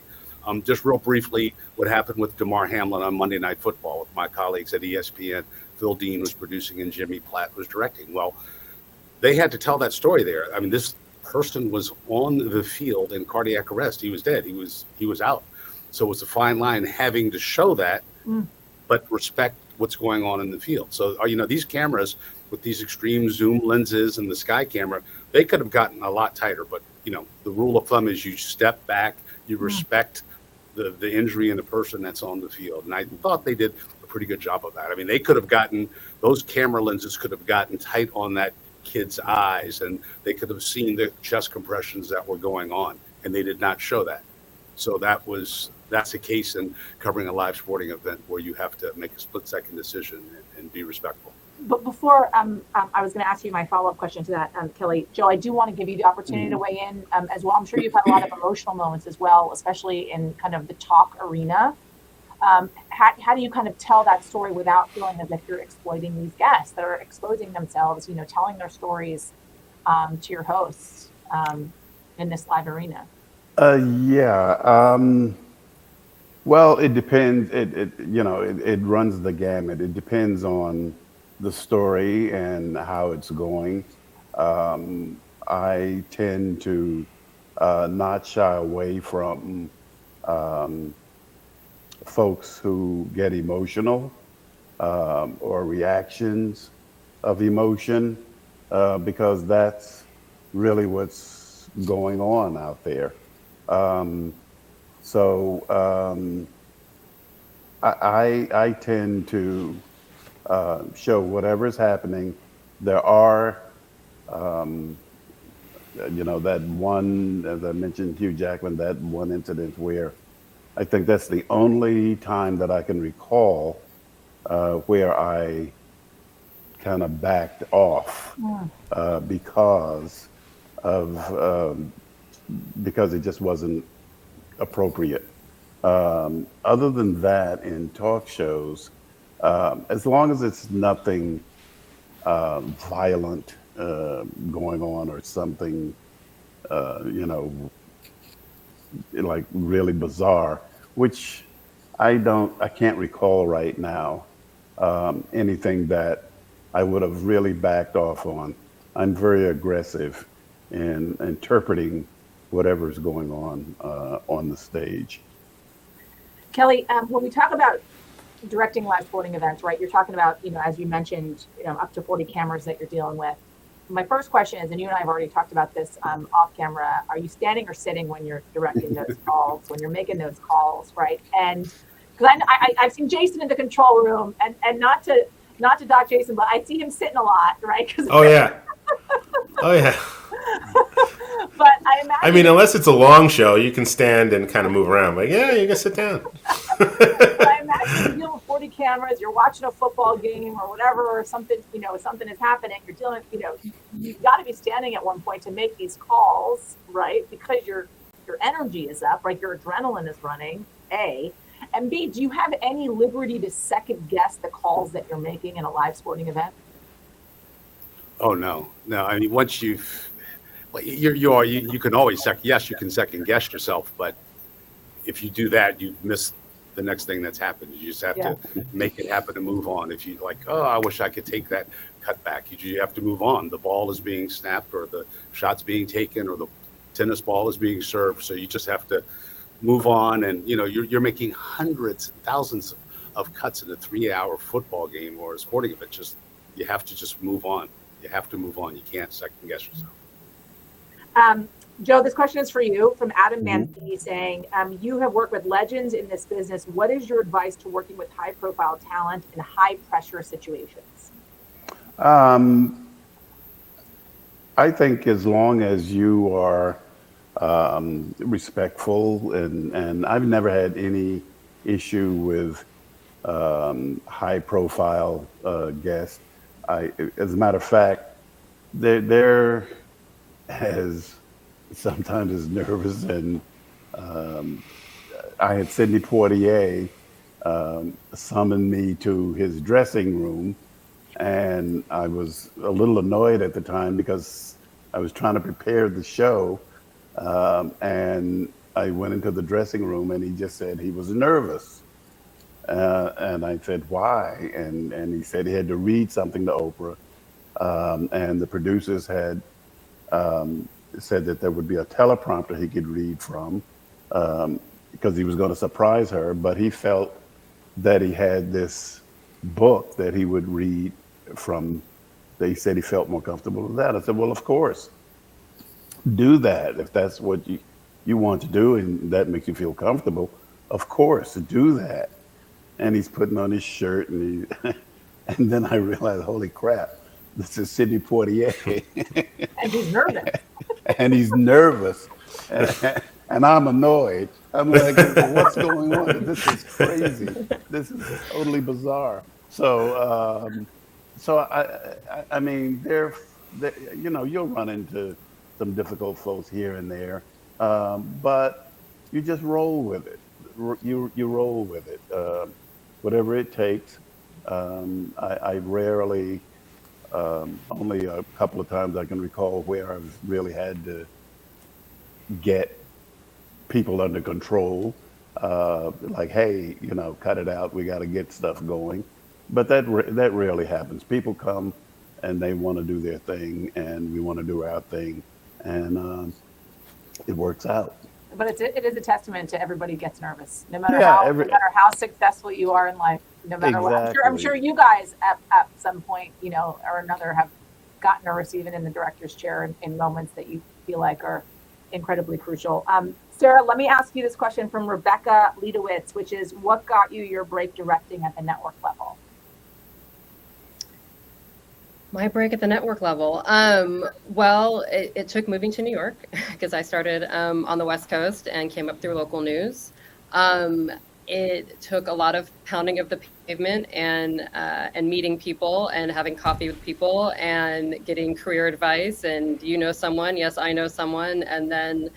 Speaker 5: Just real briefly, what happened with Damar Hamlin on Monday Night Football with my colleagues at ESPN. Phil Dean was producing and Jimmy Platt was directing. Well, they had to tell that story there. I mean, this person was on the field in cardiac arrest. He was dead. He was out. So it was a fine line having to show that, but respect what's going on in the field. So, these cameras with these extreme zoom lenses and the Sky camera, they could have gotten a lot tighter. But, the rule of thumb is you step back, you respect the injury and the person that's on the field. And I thought they did a pretty good job of that. I mean, those camera lenses could have gotten tight on that kid's eyes, and they could have seen the chest compressions that were going on, and they did not show that. So that's a case in covering a live sporting event where you have to make a split-second decision and be respectful.
Speaker 1: But before I was going to ask you my follow-up question to that, Kelly, Joe, I do want to give you the opportunity to weigh in as well. I'm sure you've had a lot of emotional moments as well, especially in kind of the talk arena. How do you kind of tell that story without feeling as if you're exploiting these guests that are exposing themselves, telling their stories to your hosts in this live arena?
Speaker 6: Well, it depends. It runs the gamut. It depends on the story and how it's going. I tend to not shy away from folks who get emotional or reactions of emotion because that's really what's going on out there. I tend to show whatever's happening. There are, that one, as I mentioned, Hugh Jackman, that one incident where I think that's the only time that I can recall where I kind of backed off because it just wasn't appropriate. Other than that, in talk shows, as long as it's nothing violent going on or something, like really bizarre, which I can't recall right now anything that I would have really backed off on. I'm very aggressive in interpreting whatever's going on the stage.
Speaker 1: Kelly, when we talk about directing live sporting events, right, you're talking about, as you mentioned, up to 40 cameras that you're dealing with. My first question is, and you and I have already talked about this off camera, are you standing or sitting when you're directing those calls, when you're making those calls, right? And because I've seen Jason in the control room, and not to dock Jason, but I see him sitting a lot, right?
Speaker 7: Oh yeah.
Speaker 1: But I imagine.
Speaker 7: I mean, unless it's a long show, you can stand and kind of move around. Like, yeah, you can sit down.
Speaker 1: But I imagine you're dealing with 40 cameras. You're watching a football game or whatever, or something. Something is happening. You're dealing. You've got to be standing at one point to make these calls, right? Because your energy is up, right? Your adrenaline is running. A, and B, do you have any liberty to second guess the calls that you're making in a live sporting event?
Speaker 5: Oh no. I mean, once you can always you can second guess yourself, but if you do that, you've missed the next thing that's happened. You just have to make it happen and move on. If you like, oh, I wish I could take that cut back. You have to move on. The ball is being snapped, or the shot's being taken, or the tennis ball is being served. So you just have to move on. And, you're making hundreds, thousands of cuts in a 3-hour football game or a sporting event. You have to just move on. You have to move on. You can't second guess yourself.
Speaker 1: Joe, this question is for you from Adam Mancini saying, you have worked with legends in this business. What is your advice to working with high profile talent in high pressure situations?
Speaker 6: I think as long as you are respectful, and I've never had any issue with high profile guests. As a matter of fact, they're as sometimes as nervous, and I had Sidney Poitier summoned me to his dressing room, and I was a little annoyed at the time because I was trying to prepare the show, and I went into the dressing room, and he just said he was nervous. And I said, why? And he said he had to read something to Oprah, and the producers had said that there would be a teleprompter he could read from, because he was going to surprise her, but he felt that he had this book that he would read from. They said he felt more comfortable with that. I said, well, of course, do that. If that's what you want to do and that makes you feel comfortable, of course, do that. And he's putting on his shirt, and and then I realized, holy crap, this is Sidney Poitier.
Speaker 1: And he's nervous.
Speaker 6: And he's nervous. And I'm annoyed. I'm like, what's going on? This is crazy. This is totally bizarre. So, I mean, you'll run into some difficult folks here and there, but you just roll with it. You roll with it, whatever it takes. I rarely, only a couple of times I can recall where I've really had to get people under control, like, hey, cut it out. We got to get stuff going. But that rarely happens. People come and they want to do their thing, and we want to do our thing, and it works out.
Speaker 1: But it is a testament to everybody gets nervous, no matter how successful you are in life, no matter what. I'm sure you guys at some point, or another, have gotten nervous even in the director's chair in moments that you feel like are incredibly crucial. Sarah, let me ask you this question from Rebecca Leadowitz, which is, what got you your break directing at the network level?
Speaker 3: My break at the network level. Well, it took moving to New York because I started on the West Coast and came up through local news. It took a lot of pounding of the pavement and meeting people and having coffee with people and getting career advice. And someone, yes, I know someone, and then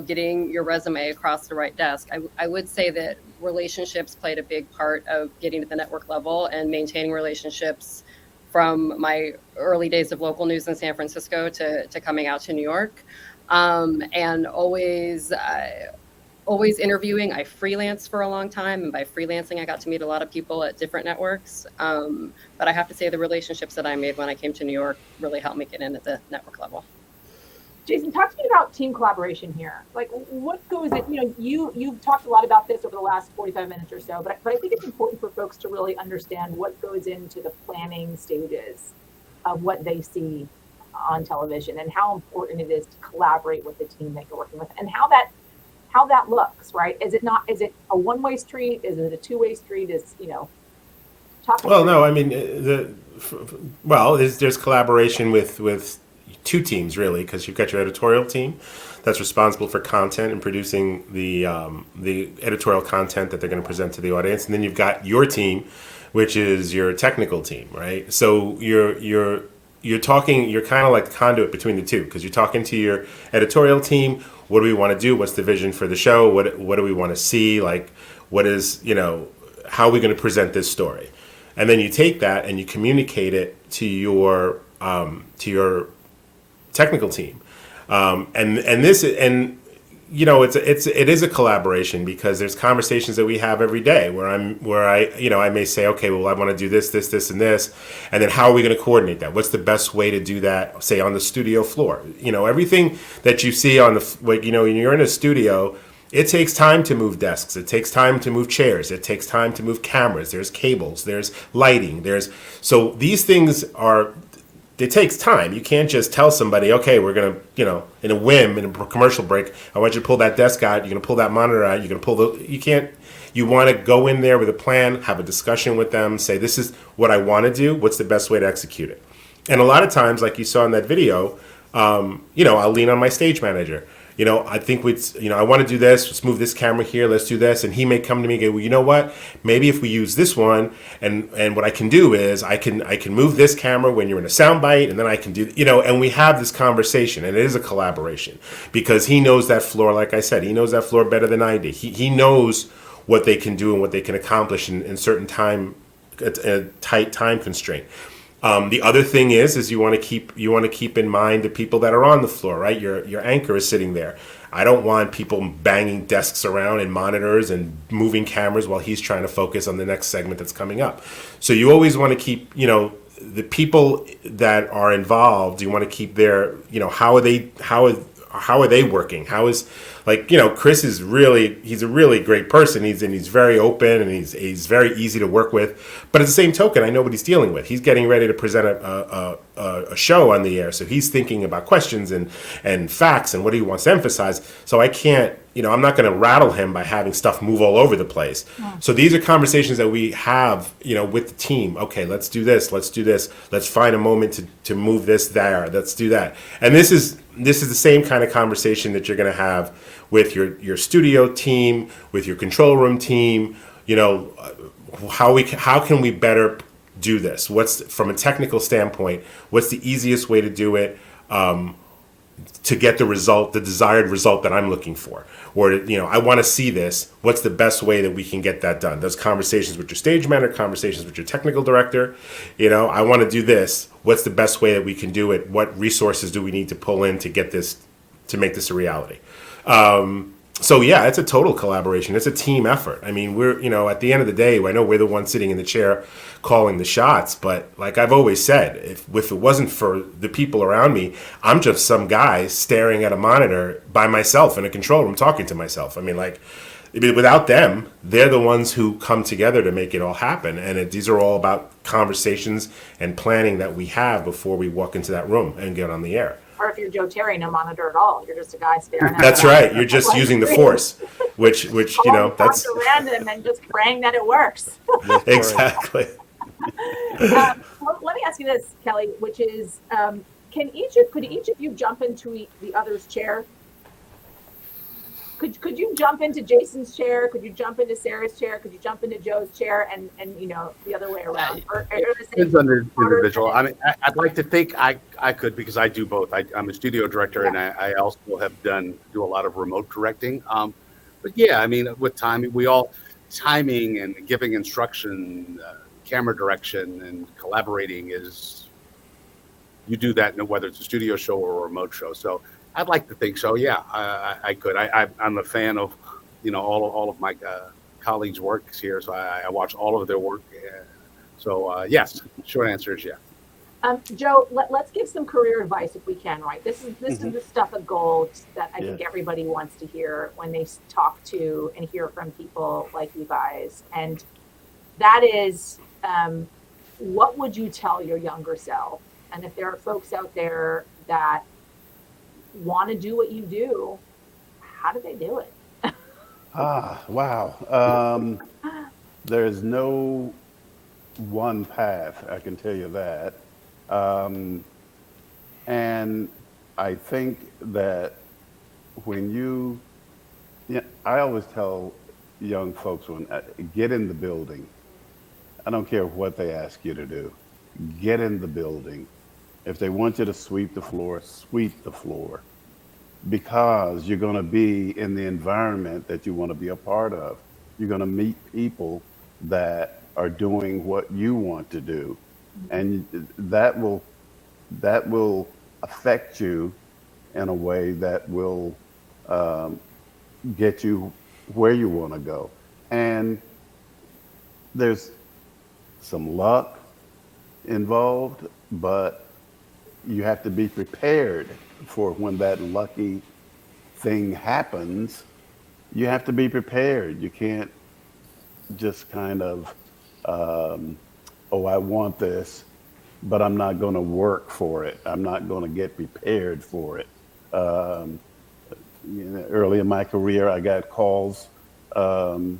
Speaker 3: getting your resume across the right desk. I would say that relationships played a big part of getting to the network level and maintaining relationships from my early days of local news in San Francisco to coming out to New York, and always interviewing. I freelanced for a long time, and by freelancing, I got to meet a lot of people at different networks. But I have to say the relationships that I made when I came to New York really helped me get in at the network level.
Speaker 1: Jason, talk to me about team collaboration here. Like, what goes in, you've talked a lot about this over the last 45 minutes or so, but I think it's important for folks to really understand what goes into the planning stages of what they see on television, and how important it is to collaborate with the team that you're working with, and how that looks, right? Is it a one-way street? Is it a two-way street?
Speaker 7: No, I mean, there's collaboration with two teams, really, because you've got your editorial team that's responsible for content and producing the editorial content that they're going to present to the audience, and then you've got your team, which is your technical team, right? So you're talking, you're kind of like the conduit between the two, because you're talking to your editorial team. What do we want to do? What's the vision for the show? What do we want to see? Like, what is, how are we going to present this story? And then you take that and you communicate it to your technical team, and it is a collaboration, because there's conversations that we have every day where I may say, okay, well, I want to do this, and this, and then how are we going to coordinate that? What's the best way to do that? Say on the studio floor, everything that you see on when you're in a studio, it takes time to move desks. It takes time to move chairs. It takes time to move cameras. There's cables. There's lighting. So these things it takes time. You can't just tell somebody, okay, we're going to, in a whim, in a commercial break, I want you to pull that desk out, you're going to pull that monitor out, you're going to pull you can't, you want to go in there with a plan, have a discussion with them, say, this is what I want to do, what's the best way to execute it? And a lot of times, like you saw in that video, I'll lean on my stage manager. I think I want to do this. Let's move this camera here. Let's do this. And he may come to me and go, well, you know what? Maybe if we use this one, and what I can do is I can move this camera when you're in a sound bite, and then I can do, and we have this conversation, and it is a collaboration, because he knows that floor. Like I said, he knows that floor better than I do. He knows what they can do and what they can accomplish in certain time, a tight time constraint. The other thing is you want to keep in mind the people that are on the floor, right? Your anchor is sitting there. I don't want people banging desks around and monitors and moving cameras while he's trying to focus on the next segment that's coming up. So you always want to keep, the people that are involved. You want to keep their, how are they working? How is, Chris is he's a really great person. He's very open, and he's very easy to work with. But at the same token, I know what he's dealing with. He's getting ready to present a show on the air. So he's thinking about questions and facts and what he wants to emphasize. So I can't, I'm not going to rattle him by having stuff move all over the place. Yeah. So these are conversations that we have, with the team. Okay, let's do this. Let's do this. Let's find a moment to move this there. Let's do that. And this is the same kind of conversation that you're going to have with your studio team, with your control room team. How can we better do this? What's, from a technical standpoint, what's the easiest way to do it to get the desired result that I'm looking for? Or, I want to see this. What's the best way that we can get that done? Those conversations with your stage manager, conversations with your technical director. I want to do this. What's the best way that we can do it? What resources do we need to pull in to make this a reality? So yeah, it's a total collaboration. It's a team effort. I mean, we're, at the end of the day, I know we're the ones sitting in the chair calling the shots, but like I've always said, if it wasn't for the people around me, I'm just some guy staring at a monitor by myself in a control room talking to myself. I mean, without them, they're the ones who come together to make it all happen. And these are all about conversations and planning that we have before we walk into that room and get on the air.
Speaker 1: Or if you're Joe Terry, no monitor at all. You're just a guy staring at
Speaker 7: That's right. You're just using the force, which that's
Speaker 1: random and just praying that it works.
Speaker 7: Exactly.
Speaker 1: Let me ask you this, Kelly, which is, could each of you jump into the other's chair? Could you jump into Jason's chair? Could you jump into Sarah's chair? Could you jump into Joe's chair? And the other way around?
Speaker 5: Depends on the individual. I mean, I'd like to think I could, because I do both. I'm a studio director, and I also do a lot of remote directing. But yeah, I mean, with timing, timing and giving instruction, camera direction, and collaborating you do that whether it's a studio show or a remote show. So I'd like to think so. Yeah, I could. I'm a fan of, all of my colleagues' work here, so I watch all of their work. So yes, short answer is yeah.
Speaker 1: Joe, let's give some career advice if we can. Right, this is the stuff of gold that I think everybody wants to hear when they talk to and hear from people like you guys, and that is, what would you tell your younger self? And if there are folks out there that want to do what you do, how do they do it?
Speaker 6: Wow. There's no one path, I can tell you that. And I think that I always tell young folks, get in the building. I don't care what they ask you to do. Get in the building. If they want you to sweep the floor, sweep the floor. Because you're going to be in the environment that you want to be a part of. You're going to meet people that are doing what you want to do. And that will affect you in a way that will get you where you want to go. And there's some luck involved, but you have to be prepared for when that lucky thing happens. You have to be prepared. You can't just kind of, oh, I want this, but I'm not going to work for it. I'm not going to get prepared for it. Early in my career, I got calls to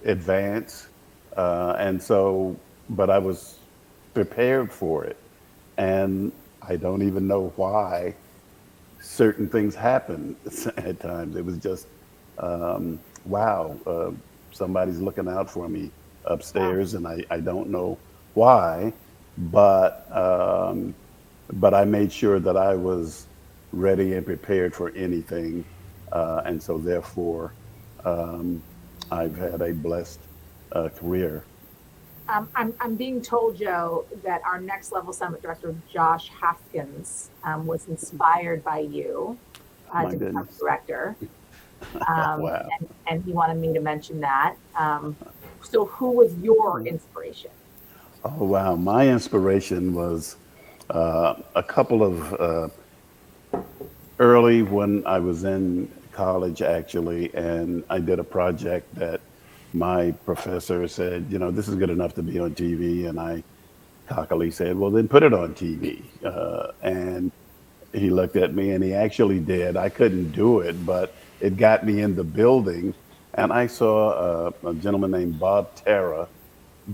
Speaker 6: advance, and so, but I was prepared for it, and I don't even know why certain things happen at times. It was just, wow, somebody's looking out for me upstairs, and I don't know why, but I made sure that I was ready and prepared for anything, and so therefore, I've had a blessed career.
Speaker 1: I'm being told, Joe, that our Next Level Summit director, Josh Haskins, was inspired by you
Speaker 6: My
Speaker 1: to become
Speaker 6: goodness.
Speaker 1: director.
Speaker 6: Wow.
Speaker 1: And he wanted me to mention that. So who was your inspiration?
Speaker 6: Oh, wow. My inspiration was a couple of early when I was in college, actually, and I did a project that my professor said, you know, this is good enough to be on TV. And I cockily said, well, then put it on TV. And he looked at me and he actually did. I couldn't do it, but it got me in the building. And I saw a gentleman named Bob Terra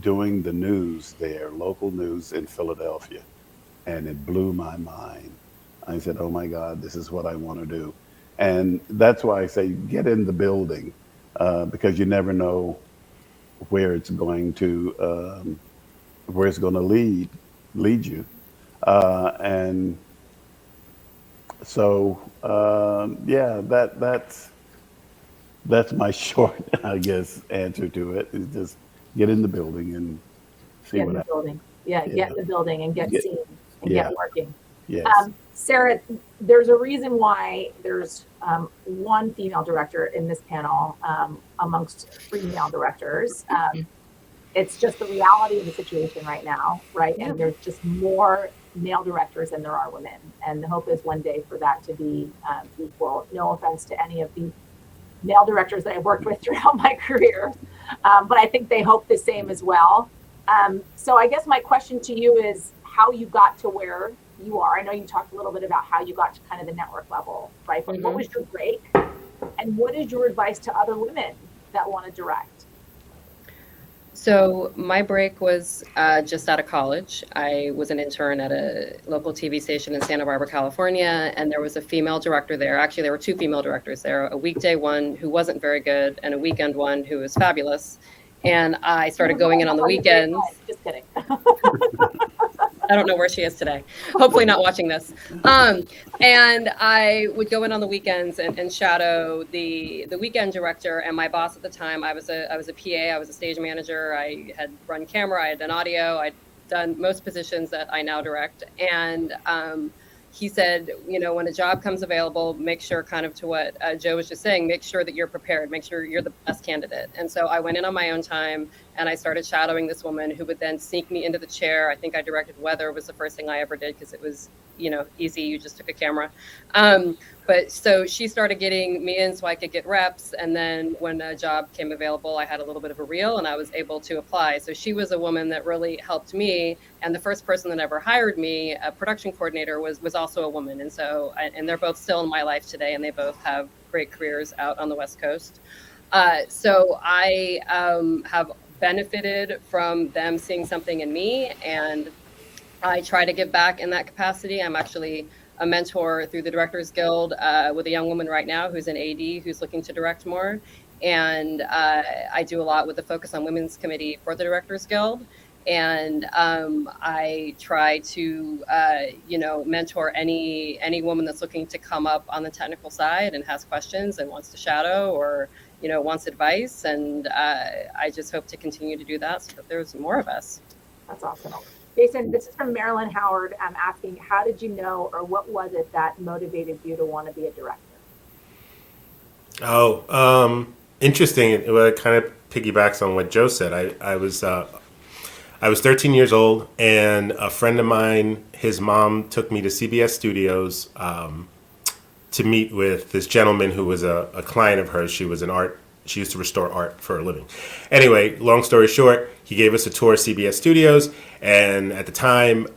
Speaker 6: doing the news there, local news in Philadelphia. And it blew my mind. I said, oh my God, this is what I want to do. And that's why I say get in the building, because you never know where it's going to lead you. And so, yeah, that's my short, I guess, answer to it, is just get in the building and see
Speaker 1: Get
Speaker 6: what
Speaker 1: in the
Speaker 6: happens.
Speaker 1: building. Yeah, get in the building and get seen and
Speaker 6: yeah.
Speaker 1: get working.
Speaker 6: Yes.
Speaker 1: Sarah, there's a reason why there's one female director in this panel amongst 3 male directors. It's just the reality of the situation right now, right? And there's just more male directors than there are women. And the hope is one day for that to be equal. No offense to any of the male directors that I've worked with throughout my career, but I think they hope the same as well. So I guess my question to you is how you got to where you are. I know you talked a little bit about how you got to kind of the network level, right? But what was your break? And what is your advice to other women that want to direct?
Speaker 3: So my break was just out of college. I was an intern at a local TV station in Santa Barbara, California, and there was a female director there. Actually, there were 2 female directors there, a weekday one who wasn't very good and a weekend one who was fabulous. And I started going in on the weekends.
Speaker 1: Just kidding.
Speaker 3: I don't know where she is today. Hopefully not watching this. And I would go in on the weekends and shadow the weekend director. And my boss at the time, I was a PA, I was a stage manager. I had run camera, I had done audio, I'd done most positions that I now direct. And he said, you know, when a job comes available, make sure, kind of to what Joe was just saying, make sure that you're prepared, make sure you're the best candidate. And so I went in on my own time and I started shadowing this woman who would then sneak me into the chair. I think I directed weather was the first thing I ever did because it was, you know, easy. You just took a camera. But so she started getting me in so I could get reps. And then when a job came available, I had a little bit of a reel and I was able to apply. So she was a woman that really helped me. And the first person that ever hired me, a production coordinator, was also a woman. And so, and they're both still in my life today, and they both have great careers out on the West Coast. So I have benefited from them seeing something in me, and I try to give back in that capacity. I'm actually a mentor through the Directors Guild with a young woman right now who's an AD who's looking to direct more. And I do a lot with the Focus on Women's Committee for the Directors Guild. And I try to, mentor any woman that's looking to come up on the technical side and has questions and wants to shadow or, wants advice. And I just hope to continue to do that so that there's more of us.
Speaker 1: That's awesome. Jason, this is from Marilyn Howard. I'm asking, how did you know, or what was it that motivated you to want to be a director?
Speaker 7: Interesting. It kind of piggybacks on what Joe said. I was 13 years old, and a friend of mine, his mom took me to CBS Studios to meet with this gentleman who was a client of hers. She used to restore art for a living. Anyway, long story short, he gave us a tour of CBS Studios, and at the time,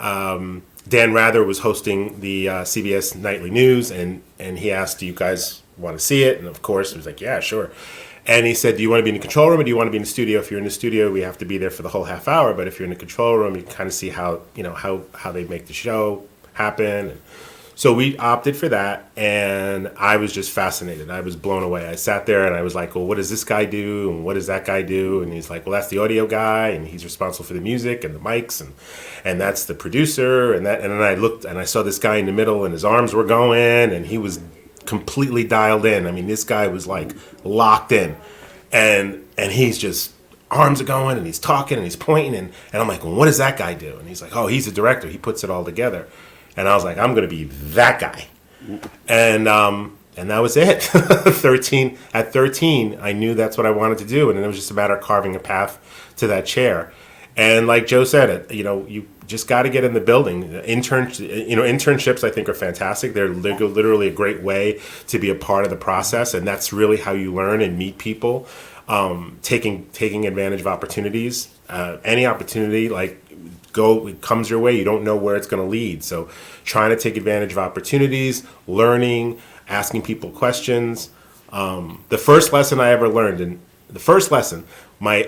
Speaker 7: Dan Rather was hosting the CBS Nightly News, and he asked, "Do you guys want to see it?" And of course, he was like, "Yeah, sure." And he said, "Do you want to be in the control room, or do you want to be in the studio? If you're in the studio, we have to be there for the whole half hour. But if you're in the control room, you can kind of see how they make the show happen." And so we opted for that, and I was just fascinated. I was blown away. I sat there and I was like, "Well, what does this guy do, and what does that guy do?" And he's like, "Well, that's the audio guy, and he's responsible for the music and the mics, and that's the producer." And then I looked and I saw this guy in the middle, and his arms were going, and he was completely dialed in. I mean, this guy was like locked in, and he's just arms are going, and he's talking, and he's pointing, and I'm like, "Well, what does that guy do?" And he's like, "Oh, he's a director. He puts it all together." And I was like, "I'm going to be that guy," and that was it. 13 at 13, I knew that's what I wanted to do, and it was just a matter of carving a path to that chair. And like Joe said, you just got to get in the building. Internships I think are fantastic. They're literally a great way to be a part of the process, and that's really how you learn and meet people. Taking advantage of opportunities, any opportunity it comes your way. You don't know where it's going to lead. So trying to take advantage of opportunities, learning, asking people questions. The first lesson I ever learned, and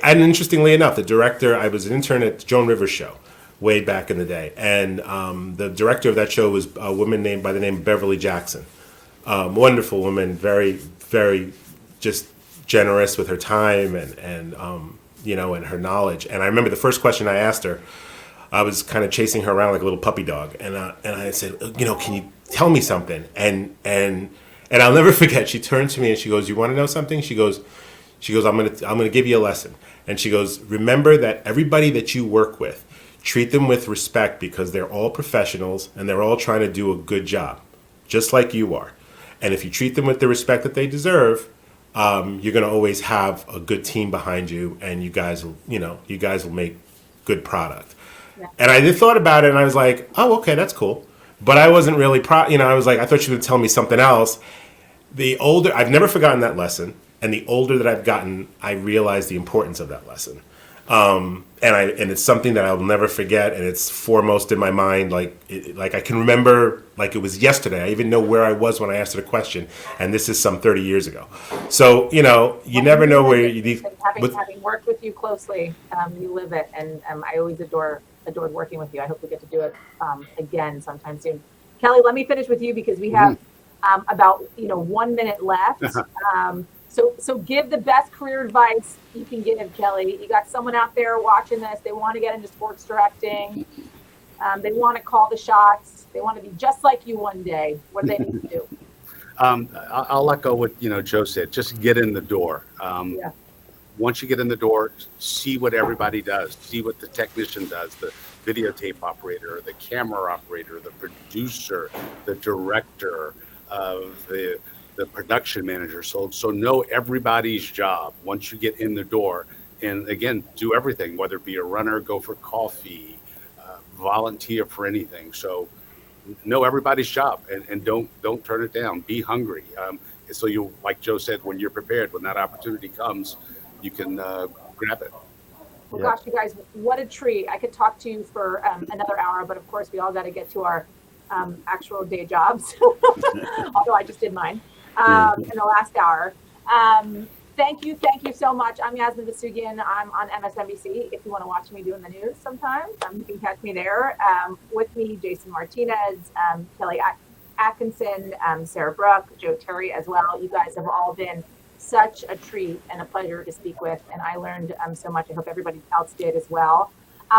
Speaker 7: interestingly enough, the director, I was an intern at the Joan Rivers show way back in the day. And the director of that show was a woman named by the name of Beverly Jackson. Wonderful woman, very, very just generous with her time and her knowledge. And I remember the first question I asked her, I was kind of chasing her around like a little puppy dog, and I said, "Can you tell me something?" And I'll never forget. She turned to me and she goes, "You want to know something?" She goes, "I'm gonna give you a lesson." And she goes, "Remember that everybody that you work with, treat them with respect because they're all professionals and they're all trying to do a good job, just like you are. And if you treat them with the respect that they deserve, you're gonna always have a good team behind you, and you guys will make good product." Yeah. And I thought about it, and I was like, "Oh, okay, that's cool." But I wasn't really I was like, I thought she would tell me something else. I've never forgotten that lesson, and the older that I've gotten, I realized the importance of that lesson. And it's something that I'll never forget, and it's foremost in my mind. Like I can remember like it was yesterday. I even know where I was when I asked her the question, and this is some 30 years ago. So you never know where you need.
Speaker 1: Having worked with you closely, you live it, and I always adored working with you. I hope we get to do it again sometime soon. Kelly, let me finish with you because we have about 1 minute left. So give the best career advice you can give, Kelly. You got someone out there watching this. They want to get into sports directing. They want to call the shots. They want to be just like you one day. What do they need to do?
Speaker 5: I'll echo what Joe said. Just get in the door. Once you get in the door, see what everybody does. See what the technician does, the videotape operator, the camera operator, the producer, the director, the production manager. So know everybody's job once you get in the door. And again, do everything, whether it be a runner, go for coffee, volunteer for anything. So know everybody's job and don't turn it down. Be hungry. So you, like Joe said, when you're prepared, when that opportunity comes, you can grab it.
Speaker 1: Well, gosh, you guys, what a treat. I could talk to you for another hour, but of course we all got to get to our actual day jobs, although I just did mine in the last hour. Thank you so much. I'm Yasmin Vasugian. I'm on MSNBC. If you want to watch me doing the news sometimes, you can catch me there. With me, Jason Martinez, Kelly Atkinson, Sarah Brook, Joe Terry as well. You guys have all been such a treat and a pleasure to speak with, and I learned so much. I hope everybody else did as well.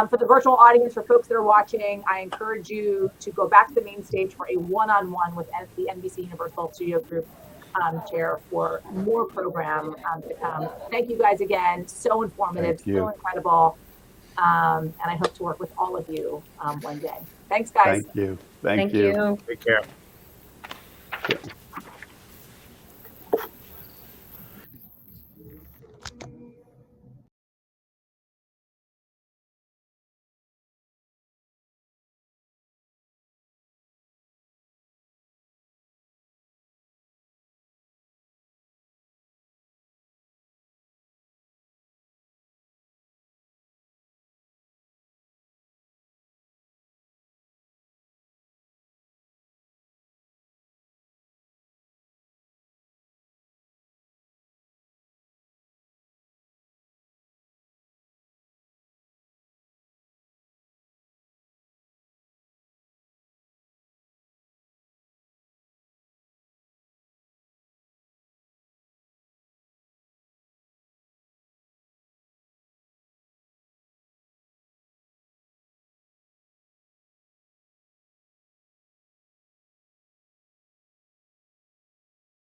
Speaker 1: For the virtual audience, for folks that are watching, I encourage you to go back to the main stage for a one-on-one with the NBC Universal Studio Group chair for more program to come. Thank you guys again. So informative, so incredible. And I hope to work with all of you one day. Thanks, guys.
Speaker 6: Thank you.
Speaker 3: Thank you.
Speaker 5: Take care.
Speaker 6: Yeah.